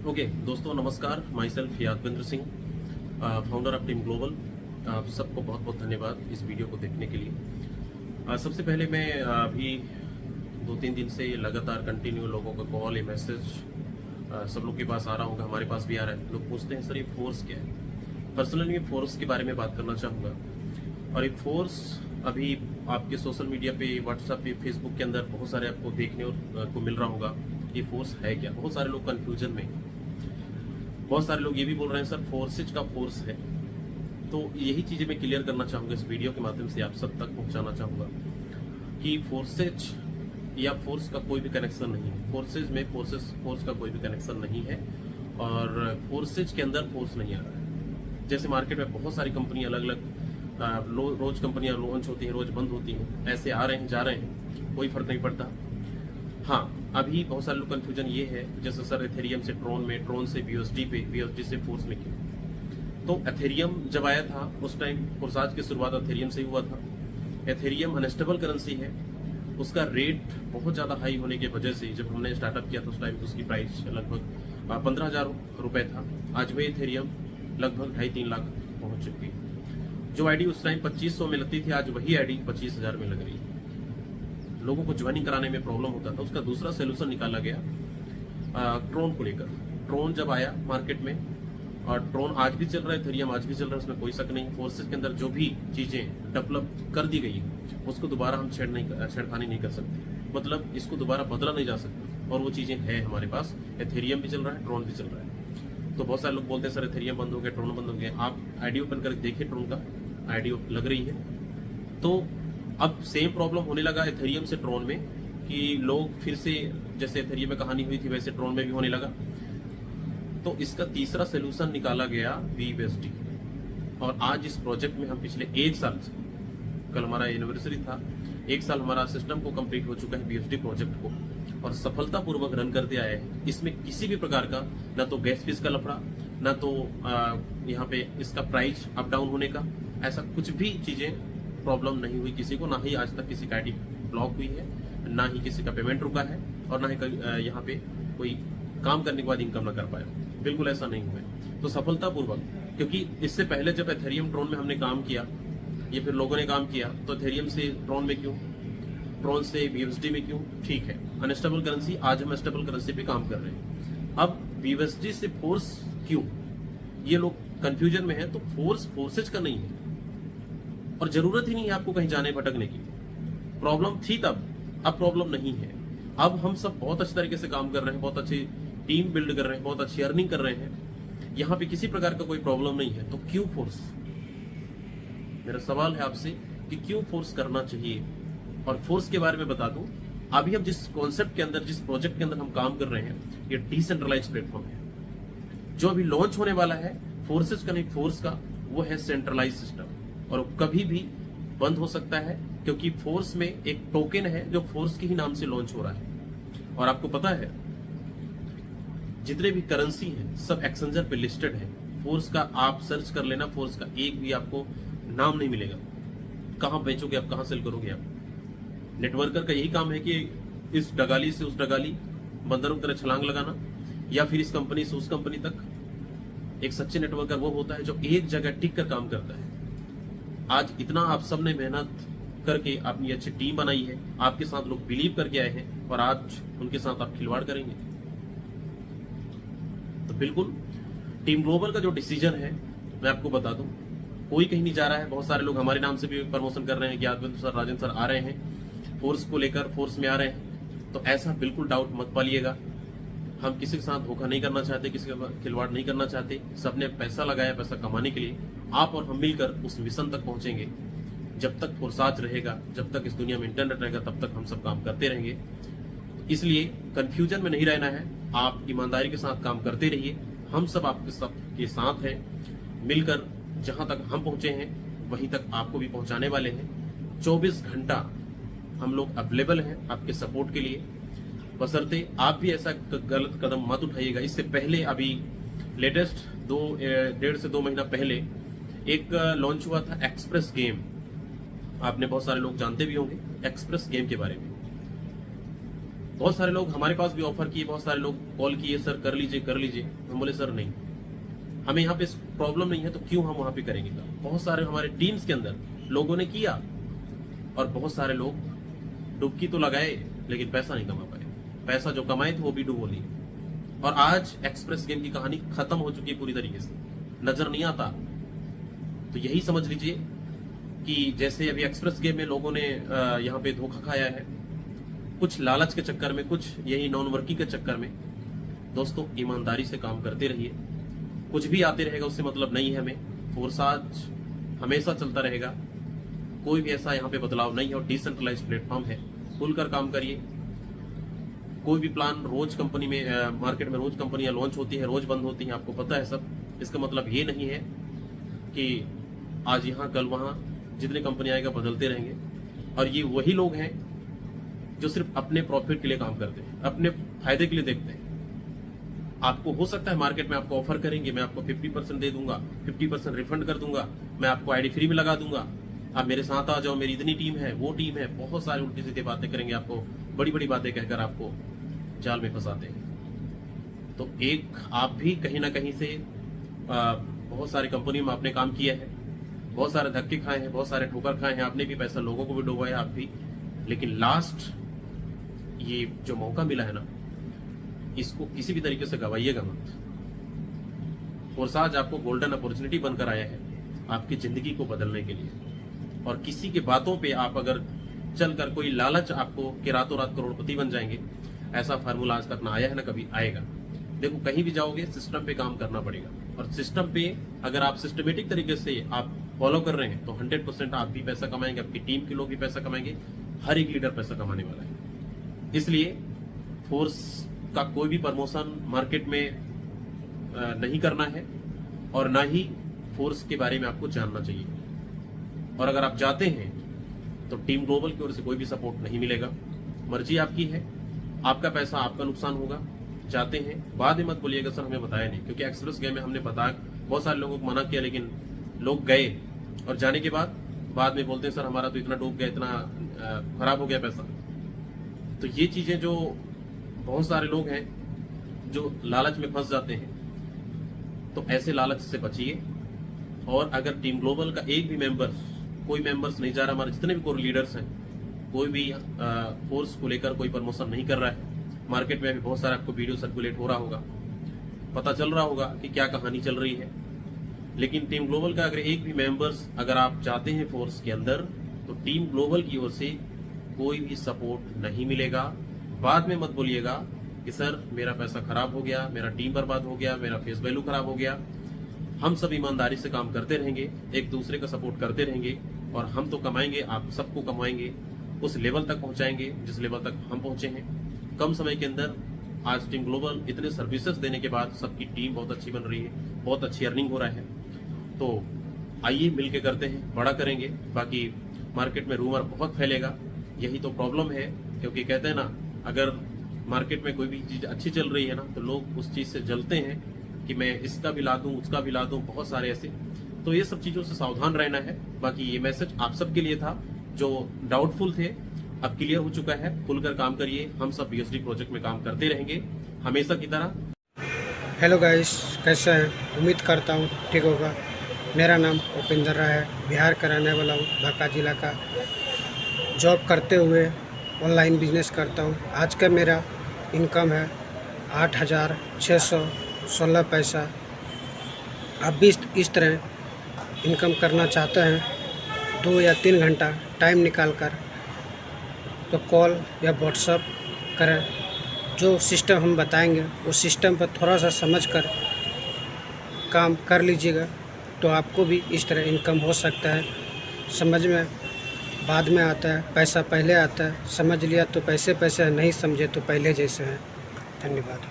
Okay दोस्तों नमस्कार। Myself Yadvendra Singh, founder of Team Global. आप सबको बहुत बहुत धन्यवाद इस वीडियो को देखने के लिए। सबसे पहले मैं अभी 2-3 दिन से लगातार कंटिन्यू लोगों का कॉल या मैसेज सब लोग के पास आ रहा होगा, हमारे पास भी आ रहा है। लोग पूछते हैं सर ये फोर्स क्या है। पर्सनली मैं फोर्स के बारे में बात करना चाहूँगा। और ये फोर्स अभी आपके सोशल मीडिया पे, व्हाट्सएप पे, फेसबुक के अंदर बहुत सारे आपको देखने को मिल रहा होगा। ये फोर्स है क्या? बहुत सारे लोग कंफ्यूजन में, बहुत सारे लोग ये भी बोल रहे हैं सर फोर्सेज का फोर्स है। तो यही चीजें मैं क्लियर करना चाहूंगा, इस वीडियो के माध्यम से आप सब तक पहुंचाना चाहूंगा कि फोर्सेज या फोर्स का कोई भी कनेक्शन नहीं है। फोर्सेज में फोर्स का कोई भी कनेक्शन नहीं है और फोर्सेज के अंदर फोर्स नहीं आ रहा है। जैसे मार्केट में बहुत सारी कंपनियां अलग अलग रोज कंपनियां लॉन्च होती हैं, रोज बंद होती हैं, ऐसे आ रहे हैं जा रहे हैं, कोई फर्क नहीं पड़ता। हाँ, अभी बहुत सारे लोग कंफ्यूजन ये है जैसे सर एथेरियम से ट्रोन में, ट्रोन से बीएसडी पे, बीएसडी से फोर्स में क्यों? तो एथेरियम जब आया था उस टाइम फोर्साज की शुरुआत एथेरियम से ही हुआ था। एथेरियम अनस्टेबल करेंसी है, उसका रेट बहुत ज्यादा हाई होने की वजह से जब हमने स्टार्टअप किया था उस टाइम उसकी प्राइस लगभग 15,000 रुपए था। आज वही एथेरियम लगभग 2.5-3 लाख पहुंच चुकी है। जो आईडी उस टाइम 2500 में लगती थी, आज वही आईडी 25,000 में लग रही है। लोगों को ज्वाइनिंग कराने में प्रॉब्लम होता था, उसका दूसरा सोल्यूशन निकाला गया ट्रोन को लेकर। ट्रोन जब आया मार्केट में, और ट्रोन आज भी चल रहा है, एथेरियम आज भी चल रहा है, उसमें कोई शक नहीं। फोर्सेज के अंदर जो भी चीजें डेवलप कर दी गई उसको दोबारा हम छेड़खानी नहीं कर सकते, मतलब इसको दोबारा बदला नहीं जा सकता। और वो चीजें हैं हमारे पास, एथेरियम भी चल रहा है, ट्रोन भी चल रहा है। तो बहुत सारे लोग बोलते हैं सर एथेरियम बंद हो गया, ट्रोन बंद हो गया। आप आईडी ओपन करके देखिए, ट्रोन का आईडी लग रही है। तो अब सेम प्रॉब्लम होने लगा एथेरियम से ट्रोन में कि लोग फिर से, जैसे एथेरियम में कहानी हुई थी वैसे ट्रोन में भी होने लगा। तो इसका तीसरा सोल्यूशन निकाला गया बीएसडी। और आज इस प्रोजेक्ट में हम पिछले 1 साल से, कल हमारा एनिवर्सरी था, 1 साल हमारा सिस्टम को कंप्लीट हो चुका है बीएसडी प्रोजेक्ट को, और सफलतापूर्वक रन करते आए हैं। इसमें किसी भी प्रकार का ना तो गैस फीस का लफड़ा, ना तो यहाँ पे इसका प्राइस अप डाउन होने का, ऐसा कुछ भी चीजें प्रॉब्लम नहीं हुई किसी को। ना ही आज तक किसी का आईडी ब्लॉक हुई है, ना ही किसी का पेमेंट रुका है, और ना ही यहाँ पे कोई काम करने के बाद इनकम ना कर पाया। बिल्कुल ऐसा नहीं हुआ है। तो सफलतापूर्वक, क्योंकि इससे पहले जब एथेरियम ट्रोन में हमने काम किया, ये फिर लोगों ने काम किया, तो एथेरियम से ट्रोन में क्यों, ट्रोन से बीएसडी में क्यों? ठीक है, अनस्टेबल करेंसी, आज हम स्टेबल करेंसी पे काम कर रहे हैं। अब बीएसडी से फोर्स क्यों? ये लोग कंफ्यूजन में है। तो फोर्स फोर्सेज का नहीं है, और जरूरत ही नहीं है आपको कहीं जाने भटकने की। प्रॉब्लम थी तब, अब प्रॉब्लम नहीं है। अब हम सब बहुत अच्छे तरीके से काम कर रहे हैं, बहुत अच्छी टीम बिल्ड कर रहे हैं, बहुत अच्छी अर्निंग कर रहे हैं। यहाँ पे किसी प्रकार का कोई प्रॉब्लम नहीं है। तो क्यों फोर्स? मेरा सवाल है आपसे कि क्यों फोर्स करना चाहिए। और फोर्स के बारे में बता दूं, अभी हम जिस कॉन्सेप्ट के अंदर, जिस प्रोजेक्ट के अंदर हम काम कर रहे हैं, ये डिसेंट्रलाइज प्लेटफॉर्म है। जो अभी लॉन्च होने वाला है फोर्सेज का नहीं, फोर्स का, वो है सेंट्रलाइज सिस्टम, और कभी भी बंद हो सकता है, क्योंकि फोर्स में एक टोकन है जो फोर्स के ही नाम से लॉन्च हो रहा है। और आपको पता है जितने भी करेंसी हैं सब एक्सचेंजर पे लिस्टेड है। फोर्स का आप सर्च कर लेना, फोर्स का एक भी आपको नाम नहीं मिलेगा। कहां बेचोगे आप, कहां सेल करोगे आप? नेटवर्कर का यही काम है कि इस डगाली से उस डगाली बंदरों की तरह छलांग लगाना, या फिर इस कंपनी से उस कंपनी तक। एक सच्चे नेटवर्कर वो होता है जो एक जगह टिक कर काम करता है। आज इतना आप सबने मेहनत करके अपनी अच्छी टीम बनाई है, आपके साथ लोग बिलीव करके आए हैं, और आज उनके साथ आप खिलवाड़ करेंगे? तो बिल्कुल टीम ग्लोबल का जो डिसीजन है, मैं आपको बता दूं, कोई कहीं नहीं जा रहा है। बहुत सारे लोग हमारे नाम से भी प्रमोशन कर रहे हैं कि यादवेंद्र सर, राजेंद्र सर आ रहे हैं फोर्स को लेकर, फोर्स में आ रहे हैं। तो ऐसा बिल्कुल डाउट मत पालिएगा। हम किसी के साथ धोखा नहीं करना चाहते, किसी का खिलवाड़ नहीं करना चाहते। सबने पैसा लगाया, पैसा कमाने के लिए। आप और हम मिलकर उस मिशन तक पहुंचेंगे। जब तक फोर्साज रहेगा, जब तक इस दुनिया में इंटरनेट रहेगा, तब तक हम सब काम करते रहेंगे। इसलिए कंफ्यूजन में नहीं रहना है, आप ईमानदारी के साथ काम करते रहिए। हम सब आपके सबके साथ हैं। मिलकर जहां तक हम पहुंचे हैं वहीं तक आपको भी पहुंचाने वाले हैं। 24 घंटा हम लोग अवेलेबल हैं आपके सपोर्ट के लिए, बशर्ते आप भी ऐसा गलत कदम मत उठाइएगा। इससे पहले अभी लेटेस्ट 1.5 से 2 महीना पहले एक लॉन्च हुआ था एक्सप्रेस गेम। आपने बहुत सारे लोग जानते भी होंगे एक्सप्रेस गेम के बारे में। बहुत सारे लोग हमारे पास भी ऑफर किए, बहुत सारे लोग कॉल किए, सर कर लीजिए कर लीजिए। हम बोले सर नहीं, हमें यहाँ पे प्रॉब्लम नहीं है तो क्यों हम वहां पे करेंगे। बहुत सारे हमारे टीम्स के अंदर लोगों ने किया और बहुत सारे लोग डुबकी तो लगाए लेकिन पैसा नहीं कमा पाए। पैसा जो कमाए थे वो भी डुबो लिए। और आज एक्सप्रेस गेम की कहानी खत्म हो चुकी है पूरी तरीके से, नजर नहीं आता। तो यही समझ लीजिए कि जैसे अभी एक्सप्रेस गेम में लोगों ने यहाँ पे धोखा खाया है, कुछ लालच के चक्कर में, कुछ यही नॉन वर्किंग के चक्कर में। दोस्तों ईमानदारी से काम करते रहिए, कुछ भी आते रहेगा उससे मतलब नहीं है हमें। फोर्साज हमेशा चलता रहेगा, कोई भी ऐसा यहाँ पे बदलाव नहीं है और डिसेंट्रलाइज प्लेटफॉर्म है। खुलकर काम करिए। कोई भी प्लान रोज कंपनी में, मार्केट में रोज कंपनियां लॉन्च होती है, रोज बंद होती हैं, आपको पता है सब। इसका मतलब ये नहीं है कि आज यहाँ कल वहां, जितने कंपनी आएगा बदलते रहेंगे। और ये वही लोग हैं जो सिर्फ अपने प्रॉफिट के लिए काम करते हैं, अपने फायदे के लिए देखते हैं। आपको हो सकता है मार्केट में आपको ऑफर करेंगे, मैं आपको 50% दे दूंगा, 50% रिफंड कर दूंगा, मैं आपको आईडी फ्री में लगा दूंगा, आप मेरे साथ आ जाओ, मेरी इतनी टीम है, वो टीम है। बहुत सारी उल्टी सीधी बातें करेंगे, आपको बड़ी बड़ी बातें कहकर आपको जाल में फंसाते हैं। तो एक आप भी कहीं ना कहीं से बहुत सारी कंपनी में आपने काम किया है, बहुत सारे धक्के खाए हैं, बहुत सारे ठोकर खाए हैं, आपने भी पैसा लोगों को भी डुबाया आप भी। लेकिन लास्ट ये जो मौका मिला है ना, इसको किसी भी तरीके से गवाइएगा मत। फोर्साज आपको गोल्डन अपॉर्चुनिटी बनकर आया है आपकी जिंदगी को बदलने के लिए। और किसी के बातों पे आप अगर चलकर कोई लालच आपको कि रातों रात करोड़पति बन जाएंगे, ऐसा फार्मूला आज तक ना आया है ना कभी आएगा। देखो कहीं भी जाओगे सिस्टम पे काम करना पड़ेगा, और सिस्टम पे अगर आप सिस्टमेटिक तरीके से आप फॉलो कर रहे हैं तो 100% आप भी पैसा कमाएंगे, आपकी टीम के लोग भी पैसा कमाएंगे, हर एक लीडर पैसा कमाने वाला है। इसलिए फोर्स का कोई भी प्रमोशन मार्केट में नहीं करना है, और ना ही फोर्स के बारे में आपको जानना चाहिए। और अगर आप जाते हैं तो टीम ग्लोबल की ओर से कोई भी सपोर्ट नहीं मिलेगा। मर्जी आपकी है, आपका पैसा आपका नुकसान होगा। जाते हैं बाद में मत बोलिएगा सर हमें बताया नहीं, क्योंकि एक्सप्रेस गेम में हमने बताया, बहुत सारे लोगों को मना किया, लेकिन लोग गए और जाने के बाद में बोलते हैं सर हमारा तो इतना डूब गया, इतना खराब हो गया पैसा। तो ये चीजें जो बहुत सारे लोग हैं जो लालच में फंस जाते हैं, तो ऐसे लालच से बचिए। और अगर टीम ग्लोबल का एक भी कोई मेंबर्स नहीं जा रहा, हमारे जितने भी कोर लीडर्स हैं, कोई भी फोर्स को लेकर कोई प्रमोशन नहीं कर रहा है। मार्केट में भी बहुत सारा आपको वीडियो सर्कुलेट हो रहा होगा, पता चल रहा होगा कि क्या कहानी चल रही है। लेकिन टीम ग्लोबल का अगर एक भी मेंबर्स अगर आप जाते हैं फोर्स के अंदर, तो टीम ग्लोबल की ओर से कोई भी सपोर्ट नहीं मिलेगा। बाद में मत बोलिएगा कि सर मेरा पैसा खराब हो गया, मेरा टीम बर्बाद हो गया, मेरा फेस वैल्यू खराब हो गया। हम सब ईमानदारी से काम करते रहेंगे, एक दूसरे का सपोर्ट करते रहेंगे, और हम तो कमाएंगे, आप सबको कमाएंगे, उस लेवल तक पहुंचाएंगे जिस लेवल तक हम पहुंचे हैं कम समय के अंदर। आज टीम ग्लोबल इतने सर्विसेज देने के बाद सबकी टीम बहुत अच्छी बन रही है, बहुत अच्छी अर्निंग हो रहा है। तो आइए मिलके करते हैं, बड़ा करेंगे। बाकी मार्केट में रूमर बहुत फैलेगा, यही तो प्रॉब्लम है। क्योंकि कहते हैं ना, अगर मार्केट में कोई भी चीज अच्छी चल रही है ना, तो लोग उस चीज से जलते हैं कि मैं इसका भी ला दूं, उसका भी ला दूं, बहुत सारे ऐसे। तो ये सब चीजों से सावधान रहना है। बाकी ये मैसेज आप सबके लिए था, जो डाउटफुल थे अब क्लियर हो चुका है। खुलकर काम करिए, हम सब BSD प्रोजेक्ट में काम करते रहेंगे हमेशा की तरह। हेलो गाइस, कैसे हैं? उम्मीद करता हूँ ठीक होगा। मेरा नाम उपेंद्र राय है, बिहार का रहने वाला हूँ, बांका जिला का। जॉब करते हुए ऑनलाइन बिजनेस करता हूँ। आज का मेरा इनकम है 8,616 पैसा। आप भी इस तरह इनकम करना चाहते हैं 2 या 3 घंटा टाइम निकाल कर, तो कॉल या व्हाट्सएप करें। जो सिस्टम हम बताएंगे उस सिस्टम पर थोड़ा सा समझ कर काम कर लीजिएगा, तो आपको भी इस तरह इनकम हो सकता है। समझ में बाद में आता है, पैसा पहले आता है। समझ लिया तो पैसे, नहीं समझे तो पहले जैसे हैं। धन्यवाद।